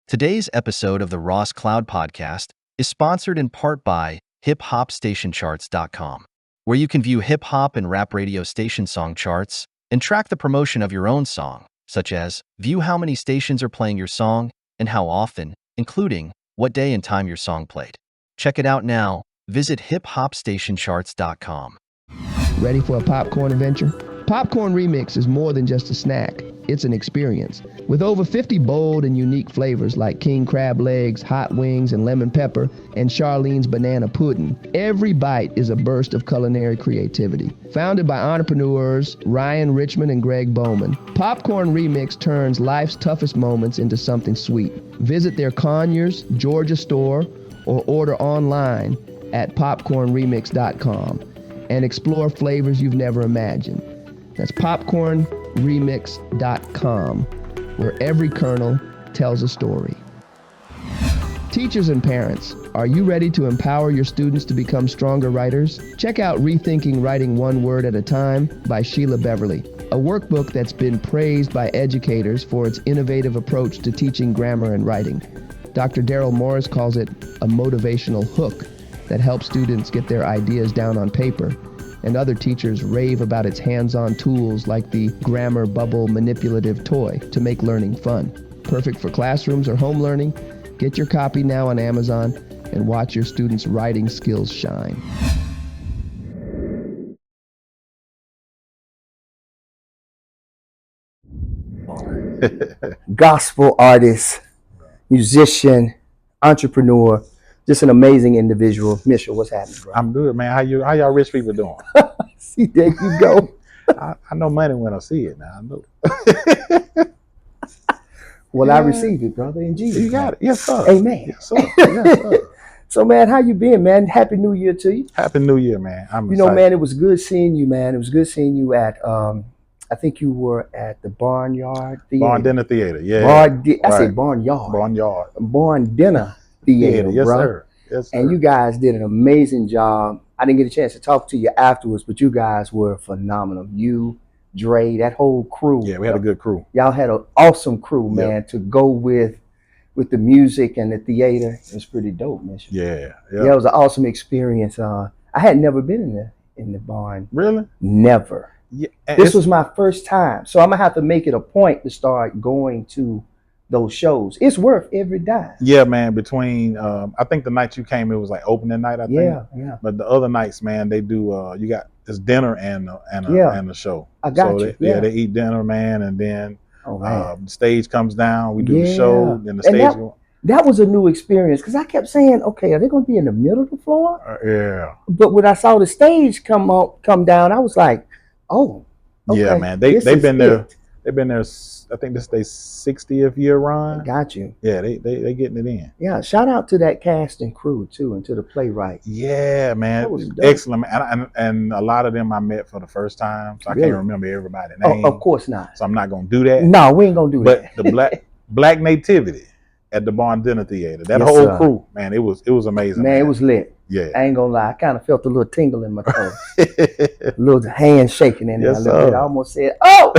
Today's episode of the Ross Cloud Podcast is sponsored in part by hiphopstationcharts.com, where you can view hip-hop and rap radio station song charts and track the promotion of your own song, such as view how many stations are playing your song and how often, including what day and time your song played. Check it out now. Visit hiphopstationcharts.com. Ready for a popcorn adventure? Popcorn Remix is more than just a snack. It's an experience. With over 50 bold and unique flavors like king crab legs, hot wings, and lemon pepper, and Charlene's banana pudding, every bite is a burst of culinary creativity. Founded by entrepreneurs Ryan Richmond and Greg Bowman, Popcorn Remix turns life's toughest moments into something sweet. Visit their Conyers, Georgia store or order online at popcornremix.com and explore flavors you've never imagined. That's popcornremix.com, where every kernel tells a story. Teachers and parents, are you ready to empower your students to become stronger writers? Check out Rethinking Writing One Word at a Time by Sheila Beverly, a workbook that's been praised by educators for its innovative approach to teaching grammar and writing. Dr. Daryl Morris calls it a motivational hook that helps students get their ideas down on paper, and other teachers rave about its hands-on tools like the Grammar Bubble manipulative toy to make learning fun. Perfect for classrooms or home learning. Get your copy now on Amazon and watch your students' writing skills shine. Gospel artist, musician, entrepreneur, just an amazing individual. Mischeal, what's happening, bro? I'm good, man. How y'all rich people doing? See, there you go. I know money when I see it now. I know. Well, I received it, brother, in Jesus. You got it. Yes, sir. Amen. Yes, sir. Yes, sir. So, man, how you been, man? Happy New Year to you. Happy New Year, man. I'm You know, excited. man, it was good seeing you, man. It was good seeing you at, I think you were at the Barnyard Theater. Barn Dinner Theater, yeah. I said Right. Barnyard. Barnyard Barn Dinner Theater, yes, bro. sir. Yes, sir. And you guys did an amazing job. I didn't get a chance to talk to you afterwards, but you guys were phenomenal. You, Dre, that whole crew. Yeah, we had a good crew. Y'all had an awesome crew, man, Yep. to go with the music and the theater. It was pretty dope, man. Yeah. Yeah, it was an awesome experience. I had never been in the barn. Really? Never. Yeah. This was my first time. So I'm gonna have to make it a point to start going to those shows. It's worth every dime. Yeah, man. Between I think the night you came, it was like opening night, I think. Yeah. But the other nights, man, they do. You got this dinner and the show. I got you. Yeah, they eat dinner, man, and then Oh man. the stage comes down. We do the Yeah. show. Then the And stage. That was a new experience because I kept saying, okay, are they gonna be in the middle of the floor? Yeah. But when I saw the stage come down, I was like, oh, okay, Yeah, man. this They've is been there. it. They've been there. I think this is their 60th year run. Got you. Yeah, they getting it in. Yeah, shout out to that cast and crew too, and to the playwright. Yeah, man. That was dope. Excellent, man. And a lot of them I met for the first time, so I Really? can't remember everybody's Oh, name. of course not. So I'm not gonna do that. No, we ain't gonna do But that. the black nativity at the Barn Dinner Theater, that Yes, whole sir. crew, man, it was amazing. Man, it was lit. Yeah. I ain't gonna lie, I kind of felt a little tingle in my toe, a little hand shaking in there. Yes, a little sir. bit. I almost said, "Oh."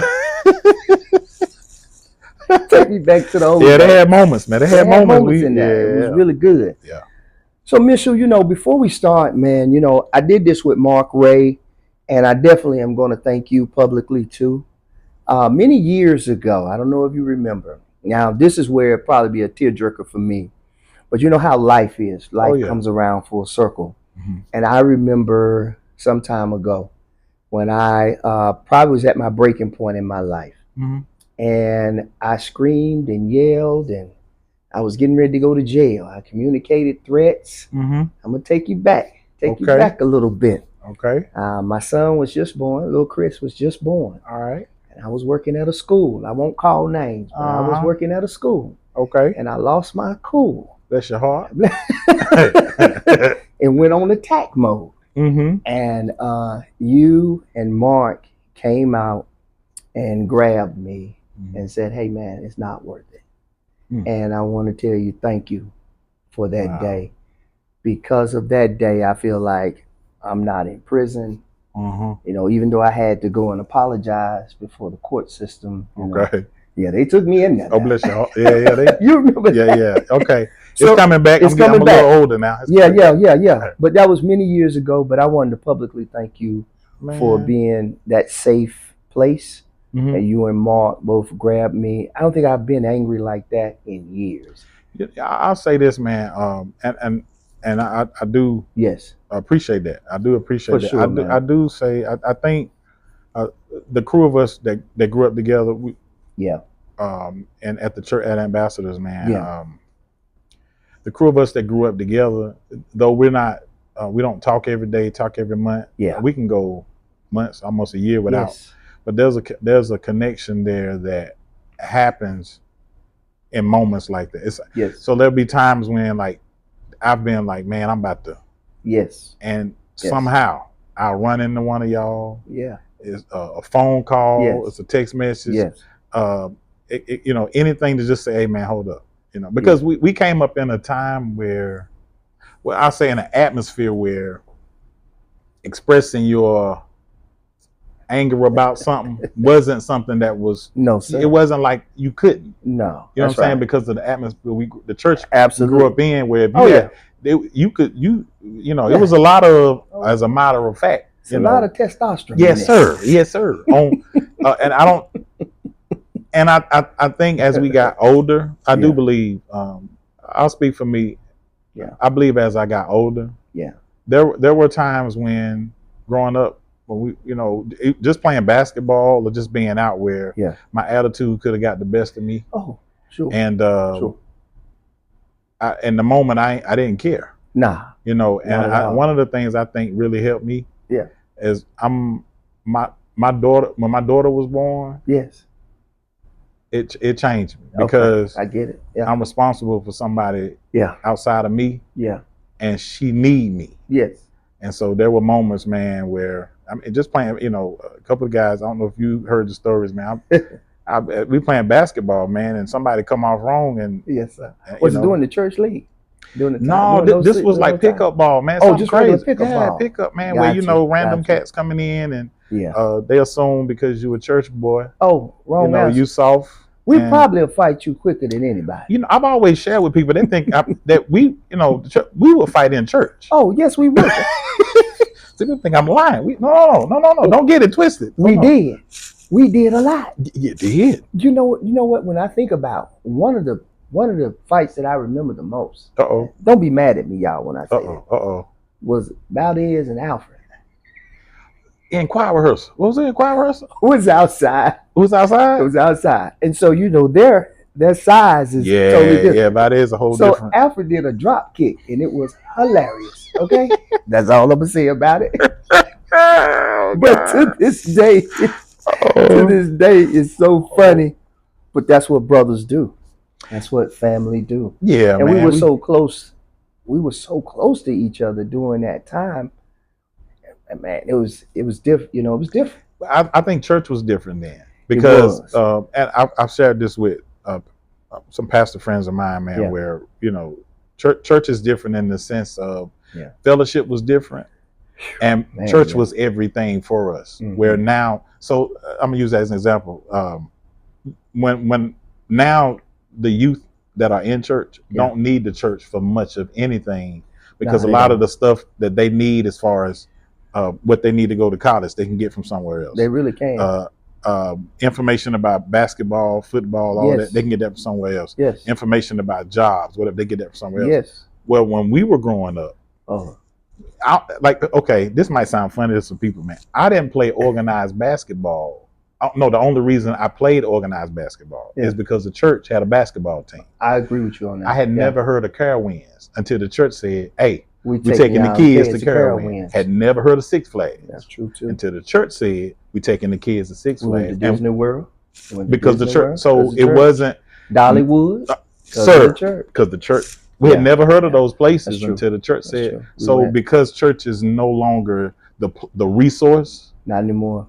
Take me back to the old Yeah, they days. had moments, man. They had moments. in there. It Yeah. was really good. Yeah. So, Mischeal, before we start, man, I did this with Mark Ray, and I definitely am going to thank you publicly too. Many years ago, I don't know if you remember. Now, this is where it'd probably be a tearjerker for me, but you know how life is. Life yeah. comes around full circle. Mhm. And I remember some time ago when I probably was at my breaking point in my life. Mhm. And I screamed and yelled, and I was getting ready to go to jail. I communicated threats. Mhm. I'm going to take you back you Okay. back a little bit. Okay. My son was just born. Little Chris was just born. All right. And I was working at a school. I won't call names, but I was Uh-huh. working at a school. Okay. And I lost my cool Bless your heart. and went on attack mode. Mm-hmm. And you and Mark came out and grabbed me and said, "Hey, man, it's not worth it." Mm. And I want to tell you thank you for that Wow. day. Because of that day, I feel like I'm not in prison. Mm-hmm. Even though I had to go and apologize before the court system. Okay. Yeah, they took me in there. Oh, bless you. Yeah. You remember that? Yeah. Okay. So it's coming back. It's I'm coming a back. little older now. Yeah. But that was many years ago. But I wanted to publicly thank you for being that safe place. Mm-hmm. And you and Mark both grabbed me. I don't think I've been angry like that in years. I'll say this, man, and I do appreciate that. I do appreciate that. Sure, I do say I think the crew of us that grew up together, and at the church at Ambassadors, man, the crew of us that grew up together, though we're not, we don't talk every day, talk every month. We can go months, almost a year without. But there's a connection there that happens in moments like that. So there'll be times when like I've been like, man, I'm about to. And somehow I'll run into one of y'all. It's a phone call. It's a text message. Anything to just say, hey man, hold up. Because we came up in a time where, well, I'll say in an atmosphere where expressing your anger about something wasn't something that was it wasn't like you couldn't. You know what I'm saying? Because of the atmosphere the church grew up in, where if you it was a lot of, as a matter of fact, it's a lot of testosterone. Yes sir. And I don't, and I think as we got older, I do believe, I'll speak for me. I believe as I got older, there were times when growing up, when we, just playing basketball or just being out, where my attitude could have got the best of me. And in the moment I didn't care. And one of the things I think really helped me is my daughter, when my daughter was born, it changed me, because I get it. I'm responsible for somebody outside of me, and she need me. And so there were moments, man, where I mean, just playing, a couple of guys, I don't know if you heard the stories, man. We playing basketball, man, and somebody come off wrong, and was it during the church league? This was like pickup ball, man. Oh, just crazy. Ball. Pickup, man. Where random cats coming in, and they assume because you a church boy. Oh, wrong answer. You soft. We probably will fight you quicker than anybody. I've always shared with people. They think that we will fight in church. Oh, yes, we would. People think I'm lying. No. Don't get it twisted. We did a lot. You did. You know what? When I think about one of the fights that I remember the most. Don't be mad at me, y'all, when I say that. Was Valdez and Alfred. In choir rehearsal. What was it in choir rehearsal? It was outside. It was outside? It was outside. And so, their size is totally different. Yeah, Valdez a whole different. So Alfred did a drop kick, and it was hilarious. Okay? That's all I'm going to say about it. But to this day, it's so funny. But that's what brothers do. That's what family do. Yeah, and man. We were so close. We were so close to each other during that time. And man, it was different. It was different. I think church was different then, because and I've shared this with some pastor friends of mine, man, where church is different in the sense of fellowship was different, and church was everything for us. Where now, so I'm gonna use that as an example. When now the youth that are in church don't need the church for much of anything, because a lot of the stuff that they need, as far as what they need to go to college, they can get from somewhere else. They really can. Information about basketball, football, all that, they can get that from somewhere else. Information about jobs, whatever, they get that from somewhere else. Well, when we were growing up, this might sound funny to some people, man. I didn't play organized basketball. No, the only reason I played organized basketball is because the church had a basketball team. I agree with you on that. I had never heard of Carowinds until the church said, hey, we're taking the kids to Carowinds. Had never heard of Six Flags. That's true too. Until the church said, we're taking the kids to Six Flags. We went to Disney World. Because the church, so it wasn't Dollywood. Sir, because the church, we had never heard of those places until the church said. So because church is no longer the resource. Not anymore.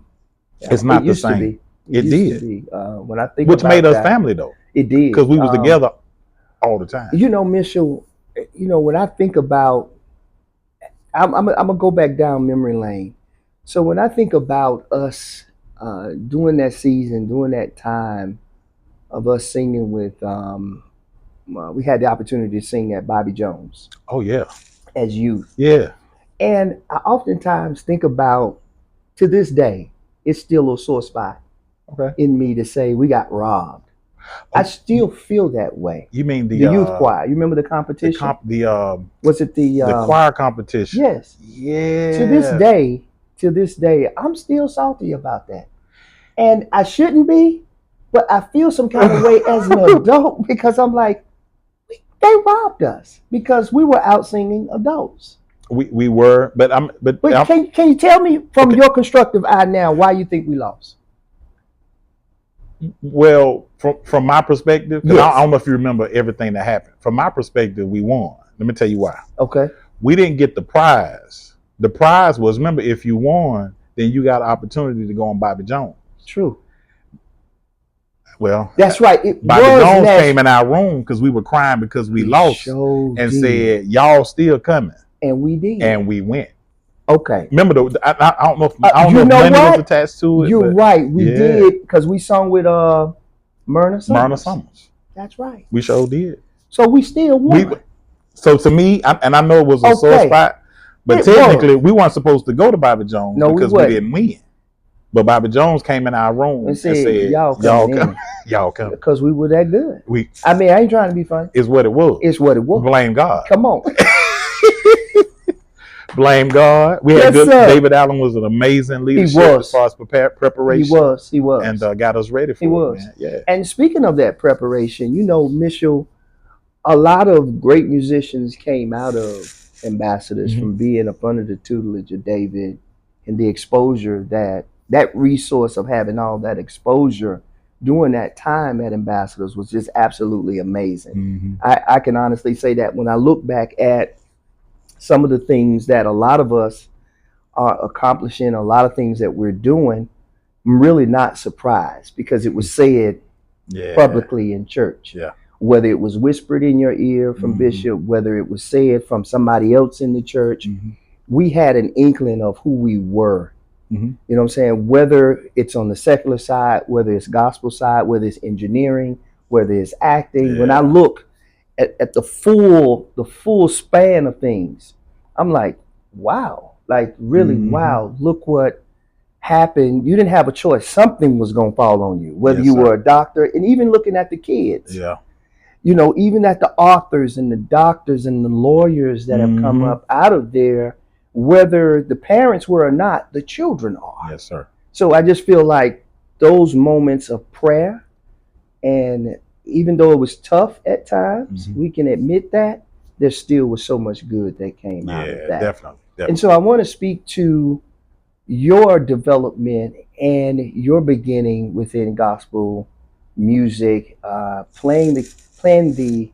It's not the same. It did. When I think which made us family though. It did. Because we was together all the time. Mischeal, when I think about, I'm gonna go back down memory lane. So when I think about us doing that season, during that time, of us singing with. We had the opportunity to sing at Bobby Jones. Oh yeah. As youth. Yeah. And I oftentimes think about, to this day, it's still a sore spot in me to say we got robbed. I still feel that way. You mean the youth choir? You remember the competition? Was it the choir competition? Yes. Yeah. To this day, I'm still salty about that, and I shouldn't be, but I feel some kind of way as an adult because I'm like, they robbed us because we were out singing adults. We were, but can you tell me from your constructive eye now why you think we lost? Well, from my perspective, because I don't know if you remember everything that happened. From my perspective, we won. Let me tell you why. Okay. We didn't get the prize. The prize was, remember, if you won, then you got an opportunity to go on Bobby Jones. True. Well, that's right. Bobby Jones came in our room because we were crying because we lost and said, "Y'all still coming," and we did, and we went. Okay. Remember though, I don't know if money was attached to it. You're right. We did because we sung with Myrna Summers. That's right. We sure did. So we still won. So to me, and I know it was a sore spot, but technically we weren't supposed to go to Bobby Jones because we didn't win. But Bobby Jones came in our room and said y'all come. Y'all come. Because we were that good. I mean, I ain't trying to be funny. It's what it was. It's what it was. Blame God. Come on. Blame God. We had good. Sir. David Allen was an amazing leadership as far as preparation. He was. And got us ready for it. Man. Yeah. And speaking of that preparation, Mischeal, a lot of great musicians came out of Ambassadors from being up under the tutelage of David and the exposure that resource of having all that exposure during that time at Ambassadors was just absolutely amazing. I can honestly say that when I look back at some of the things that a lot of us are accomplishing, a lot of things that we're doing, I'm really not surprised because it was said publicly in church. Yeah. Whether it was whispered in your ear from Bishop, whether it was said from somebody else in the church, we had an inkling of who we were. You know what I'm saying? Whether it's on the secular side, whether it's gospel side, whether it's engineering, whether it's acting. When I look at the full span of things, I'm like, wow, like really, wow, look what happened. You didn't have a choice. Something was going to fall on you, whether you were a doctor, and even looking at the kids. Yeah. Even at the authors and the doctors and the lawyers that have come up out of there, whether the parents were or not, the children are. Yes, sir. So I just feel like those moments of prayer, and even though it was tough at times, we can admit that, there still was so much good that came out of that. Definitely. And so I want to speak to your development and your beginning within gospel music, playing the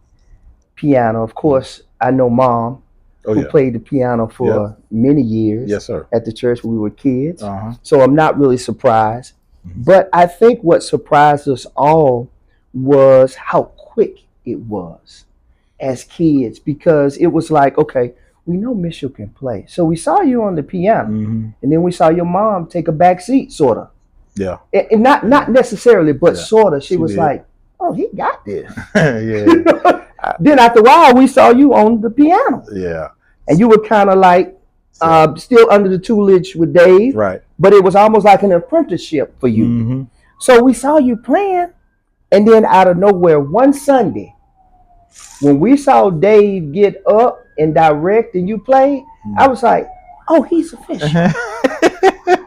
piano. Of course, I know Mom, who played the piano for many years. Yes, sir. At the church when we were kids. So I'm not really surprised. But I think what surprised us all was how quick it was as kids, because it was like, okay, we know Mischeal can play. So we saw you on the piano, and then we saw your mom take a back seat, sort of. Yeah. And not necessarily, but sort of. She was like, oh, he got this. Then after a while, we saw you on the piano. Yeah. And you were kind of like still under the tutelage with Dave. Right. But it was almost like an apprenticeship for you. So we saw you playing. And then out of nowhere, one Sunday, when we saw Dave get up and direct and you play, I was like, oh, he's official.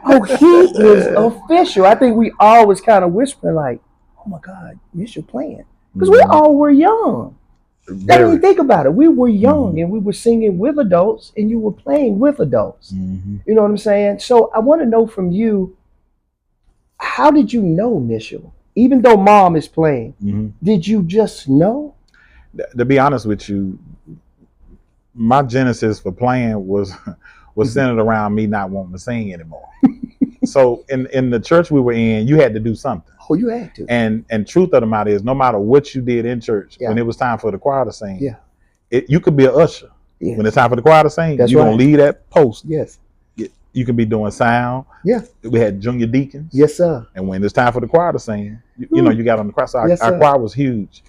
Oh, he is official. I think we all was kind of whispering like, oh my God, Mischeal playing. Because we all were young. I mean, think about it. We were young and we were singing with adults and you were playing with adults. You know what I'm saying? So I want to know from you, how did you know Mischeal? Even though Mom is playing, did you just know? To be honest with you, my genesis for playing was centered around me not wanting to sing anymore. So in the church we were in, you had to do something. Oh, you had to. And truth of the matter is, no matter what you did in church, when it was time for the choir to sing, you could be an usher. When it's time for the choir to sing, you're going to leave that post. Yes. you can be doing sound. Yeah. We had junior deacons. Yes, sir. And when it's time for the choir to sing, you know, you got on the choir. So our choir was huge.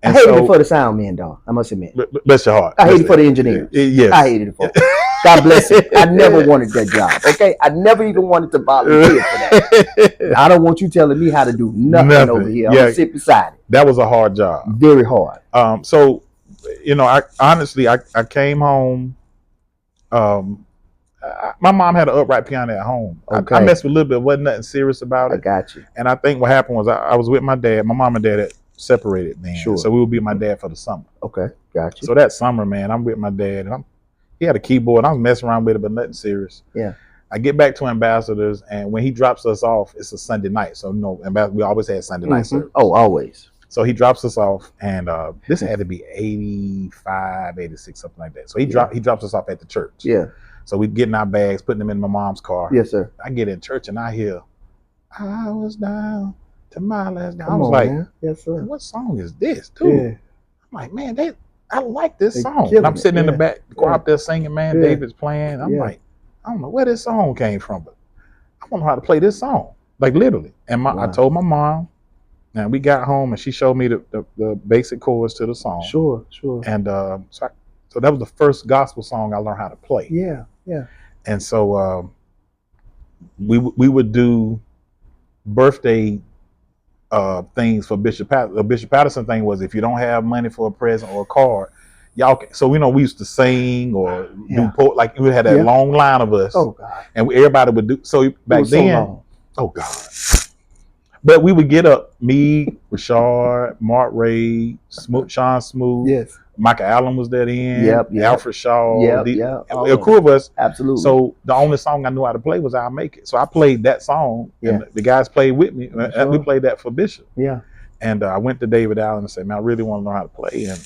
And I hated it for the sound man, dog. I must admit. Bless your heart. I hated it for the engineers. Yes. I hated it for them. God bless you. I never wanted that job. Okay, I never even wanted to volunteer for that. I don't want you telling me how to do nothing. Over here. I'm gonna sit beside it. That was a hard job. Very hard. So, you know, I honestly came home. My mom had an upright piano at home. Okay. I messed with a little bit. Wasn't nothing serious about it. I got you. And I think what happened was I was with my dad. My mom and dad had separated then. Sure. So we would be with my dad for the summer. Okay, got you. So that summer, man, I'm with my dad, and he had a keyboard. I was messing around with it, but nothing serious. Yeah. I get back to Ambassadors, and when he drops us off, it's a Sunday night. So, you know, we always had Sunday night service. Oh, always. So he drops us off, and this had to be 85, 86, something like that. So he drops us off at the church. Yeah. So we getting our bags, putting them in my mom's car. Yes, sir. I get in church, and I hear, I was down to my last day. I was like, man. Yes, sir. What song is this, dude? Yeah. I'm like, man, I like this song. And I'm sitting in the back, the choir up there singing, man. David's playing. I'm like, I don't know where this song came from, but I want to know how to play this song, like literally. And I told my mom, and we got home, and she showed me the basic chords to the song. Sure. And so that was the first gospel song I learned how to play. Yeah. And so we would do birthday things for Bishop Patterson. The Bishop Patterson thing was, if you don't have money for a present or a card, y'all can. So we used to sing or do like we had that long line of us. Oh God! And everybody would do. So back then, oh God! But we would get up, me, Rashard, Mark Ray, Sean Smooth. Yes. Michael Allen was there then. Yep. Alfred Shaw. A crew of us. Absolutely. So the only song I knew how to play was "I'll Make It." So I played that song, and the guys played with me. Sure. We played that for Bishop. Yeah. And I went to David Allen and said, "Man, I really want to learn how to play." And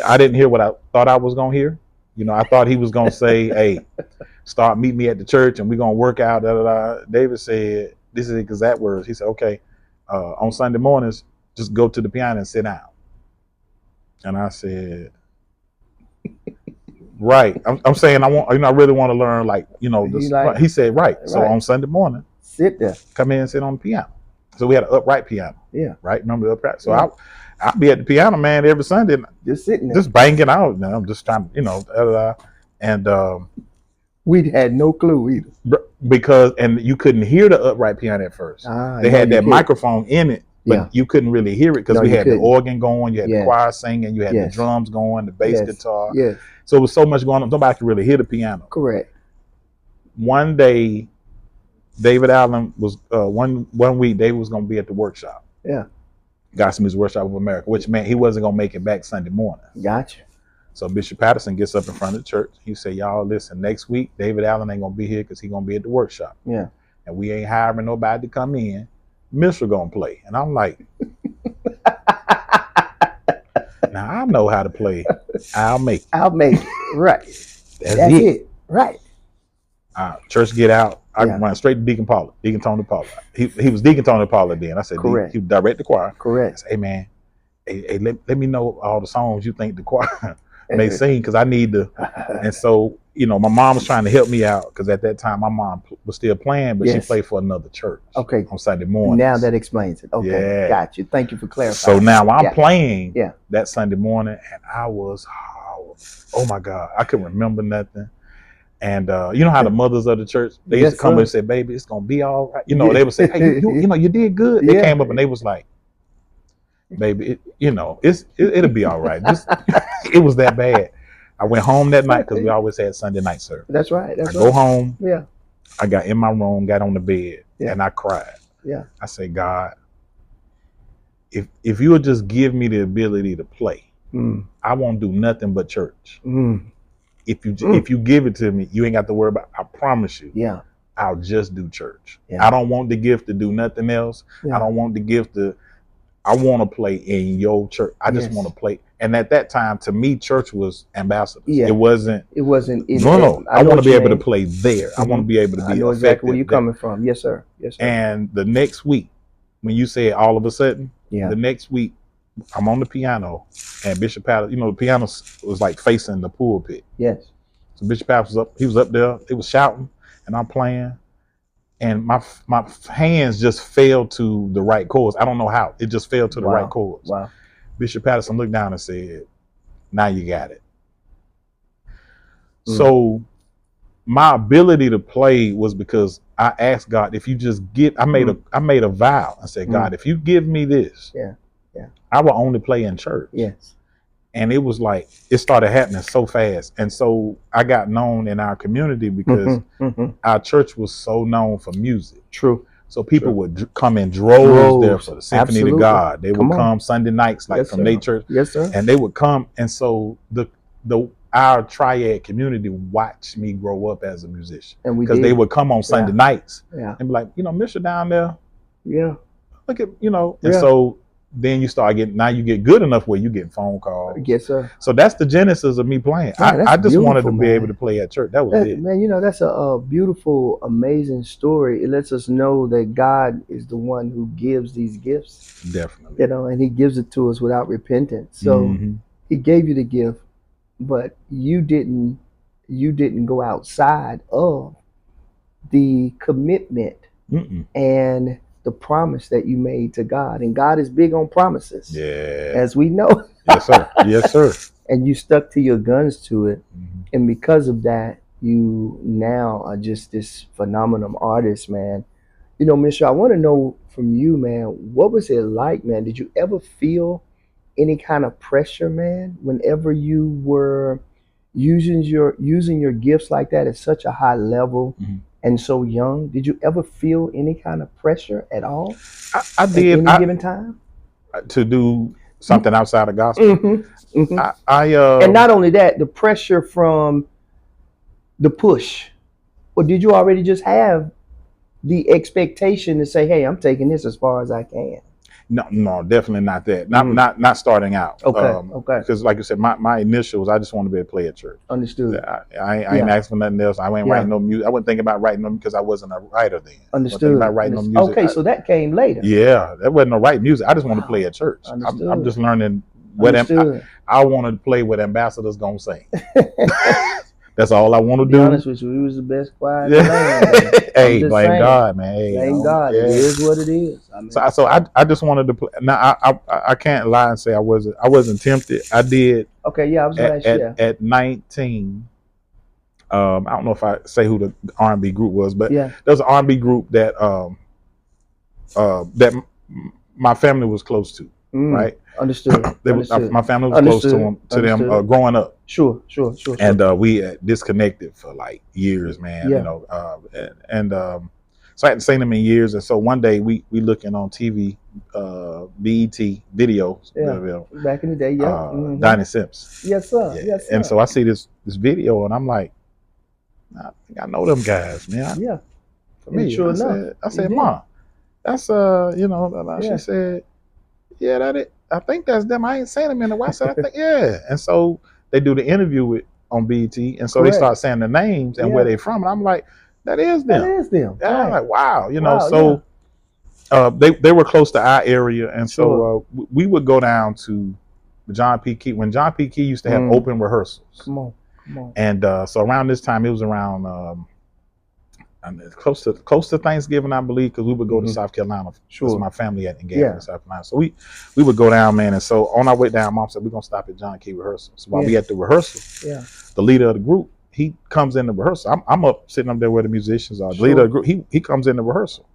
I didn't hear what I thought I was gonna hear. You know, I thought he was gonna say, "Hey, start meet me at the church, and we're gonna work out." Da, da, da. David said, "This is exact words." He said, "Okay, on Sunday mornings, just go to the piano and sit down." And I said, right. I'm saying I really want to learn, like, you know, this. He said, right. So on Sunday morning, sit there, come in and sit on the piano. So we had an upright piano. Yeah. Right. Remember the upright? So I'll be at the piano, man, every Sunday, just sitting there, just banging out. And I'm just trying to, you know, and we had no clue either, because you couldn't hear the upright piano at first. They had that microphone in it. But you couldn't really hear it because we had the organ going, you had the choir singing, you had the drums going, the bass guitar. Yes. So it was so much going on, nobody could really hear the piano. Correct. One day, David Allen was one week. David was going to be at the workshop. Yeah. Gospel Music Workshop of America, which meant he wasn't going to make it back Sunday morning. Gotcha. So Bishop Patterson gets up in front of the church. He said, "Y'all listen, next week David Allen ain't going to be here because he's going to be at the workshop. Yeah. And we ain't hiring nobody to come in. Mister gonna play." And I'm like, now I know how to play. I'll make it. Right. That's it. Right. Church get out. I run straight to Deacon Tony Paula. He was Deacon Tony Paula then. I said, correct. He would direct the choir. Correct. I said, "Hey man, let me know all the songs you think the choir may sing, because I need to." And so, you know, my mom was trying to help me out, because at that time my mom was still playing, but she played for another church. Okay. On Sunday morning. Now that explains it. Okay. Yeah. Got you. Thank you for clarifying. So now I'm playing that Sunday morning, and I was, oh my God, I couldn't remember nothing. And you know how the mothers of the church, they used to come and say, "Baby, it's gonna be all right." You know, they would say, "Hey, you know, you did good." They came up and they was like, "Baby, it'll be all right." It was that bad. I went home that night, because we always had Sunday night service. That's right. I go home. Yeah. I got in my room, got on the bed, and I cried. Yeah. I said, "God, if you would just give me the ability to play, I won't do nothing but church. If you give it to me, you ain't got to worry about. I promise you. Yeah. I'll just do church. Yeah. I don't want the gift to do nothing else. Yeah. I don't want the gift to. I want to play in your church. I just want to play." And at that time, to me, church was Ambassadors. Yeah. It wasn't. No. I want to be able to play there. I want to be able to be. I know exactly where you're coming from. Yes, sir. Yes, sir. And the next week, when you said all of a sudden, the next week, I'm on the piano, and Bishop Patterson, you know, the piano was like facing the pulpit. Yes. So Bishop Patterson was up. He was up there. He was shouting, and I'm playing, and my hands just fell to the right chords. I don't know how. It just fell to the right chords. Wow. Bishop Patterson looked down and said, "Now you got it." So my ability to play was because I asked God, if you just give, I made a vow. I said, God, if you give me this, I will only play in church. Yes. And it was like, it started happening so fast. And so I got known in our community because our church was so known for music. True. So people would come in droves there for the Symphony to God. They would come Sunday nights, like from their church. Yes, sir. And they would come. And so our triad community watched me grow up as a musician. And because they would come on Sunday nights and be like, Mr. down there. Yeah. Look at, and so then you start getting, now you get good enough where you get phone calls. Yes, sir. So that's the genesis of me playing. I just wanted to be able to play at church. That was it. Man, that's a beautiful, amazing story. It lets us know that God is the one who gives these gifts. Definitely. And he gives it to us without repentance. So he gave you the gift, but you didn't go outside of the commitment and the promise that you made to God. And God is big on promises. Yeah. As we know. Yes, sir. Yes, sir. And you stuck to your guns to it. And because of that, you now are just this phenomenal artist, man. Mischeal, I want to know from you, man, what was it like, man? Did you ever feel any kind of pressure, man, whenever you were using your gifts like that at such a high level and so young? Did you ever feel any kind of pressure at all? I did. At any given time? To do something outside of gospel. And not only that, the pressure from the push. Or did you already just have the expectation to say, hey, I'm taking this as far as I can? No, definitely not that. Not starting out. Okay. Because like I said, my initials, I just want to be able to play at church. Understood. I ain't asking for nothing else. I ain't writing no music. I wasn't thinking about writing them because I wasn't a writer then. Understood. About writing no music. Okay, so that came later. Yeah, that wasn't no right music. I just want to play at church. I'm just learning what I wanted to play what Ambassador's gonna sing. That's all I want to do. To be honest with you, we was the best choir in the land. Hey, blame God, man. Hey, blame God. It is what it is. So I just wanted to play. Now I can't lie and say I wasn't tempted. I did. Okay, yeah, I was going to ask you. At 19. I don't know if I say who the R&B group was, but there was an R&B group that that my family was close to. Right. Understood. My family was close to them growing up. Sure. And we disconnected for like years, man. So I hadn't seen them in years. And so one day we looking on TV, BET videos. Back in the day, Donnie Sims. Yes, sir. Yeah. Yes, sir. And so I see this video, and I'm like, I think I know them guys, man. For me, sure enough, I said, Mom, that's She said, yeah, that it. I think that's them. I ain't seen them in a while. I said, I think, yeah. And so they do the interview on BET, and so they start saying the names and where they from, and I'm like, that is them. That is them. And I'm like, wow, they were close to our area, and so we would go down to John P. Key when John P. Key used to have open rehearsals. Come on. And so around this time, it was around close to Thanksgiving, I believe, because we would go to South Carolina. Because my family had engaged in South Carolina. So we would go down, man. And so on our way down, Mom said, we're going to stop at John Key rehearsal. So while we at the rehearsal, the leader of the group, he comes in the rehearsal. I'm up sitting up there where the musicians are. The leader of the group, he comes in the rehearsal.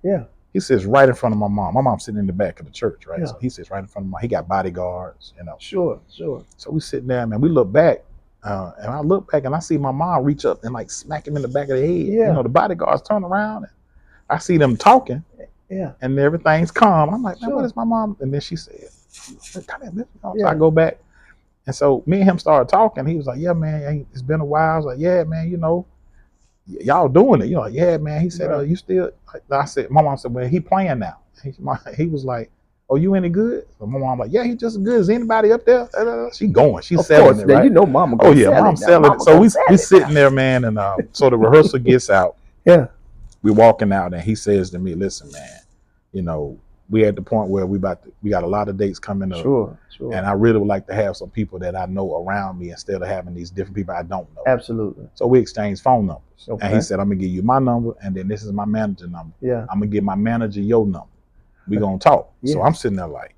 He sits right in front of my mom. My mom's sitting in the back of the church, right? So he sits right in front of my. He got bodyguards, Sure. So we sitting there, man. We look back. And I look back and I see my mom reach up and like smack him in the back of the head. The bodyguards turn around and I see them talking. And everything's calm. I'm like, man, what is my mom? And then she said, come here, So I go back. And so me and him started talking. He was like, yeah, man, it's been a while. I was like, yeah, man, y'all doing it. Like, yeah, man. He said, you still? I said, my mom said, well, he playing now. He was like, oh, you any good? So my mom like, yeah, he just as good as anybody up there. She going. She's selling it, right? Mama going mom's selling it. So we sitting there, man, and so the rehearsal gets out. We walking out, and he says to me, listen, man, we at the point where we got a lot of dates coming up. Sure. And I really would like to have some people that I know around me instead of having these different people I don't know. Absolutely. So we exchanged phone numbers. Okay. And he said, I'm gonna give you my number, and then this is my manager number. Yeah. I'm gonna give my manager your number. We gonna talk. Yeah. So I'm sitting there like,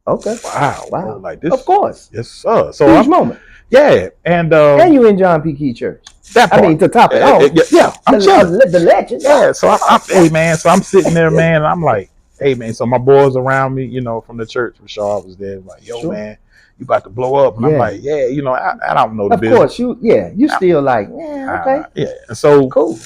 okay. Wow. Bro, like this. Of course. Yes, sir. So huge moment. Yeah. And you in John P. Key Church. That part. I mean, to top it off. Yeah. I'm the legend. Yeah. So hey man, so I'm sitting there, man, and I'm like, hey man, so my boys around me, you know, from the church, Mischeal was there, like, yo man, you about to blow up. And I'm like, yeah, you know, I don't know the business. Of course, you still like, okay. Yeah. And so cool.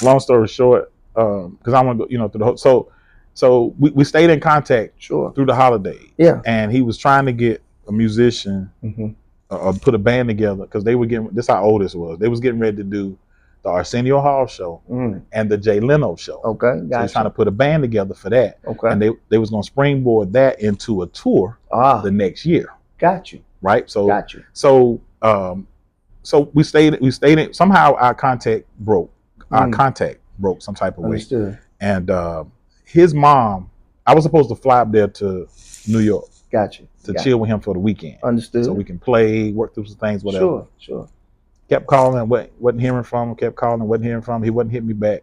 Long story short, because I want to go, you know, through the whole so we stayed in contact through the holidays. Yeah. And he was trying to get a musician put a band together because they were getting, this how old this was. They was getting ready to do the Arsenio Hall show and the Jay Leno show. Okay, gotcha. So he's trying to put a band together for that. Okay. And they was going to springboard that into a tour the next year. Got you. Right? So got you. So we stayed in, somehow our contact broke. Our contact broke some type of Understood. way. And his mom, I was supposed to fly up there to New York. Got you. To chill with him for the weekend. Understood. So we can play, work through some things, whatever. Sure. Kept calling, wasn't hearing from him. Kept calling, wasn't hearing from him. He wasn't hitting me back.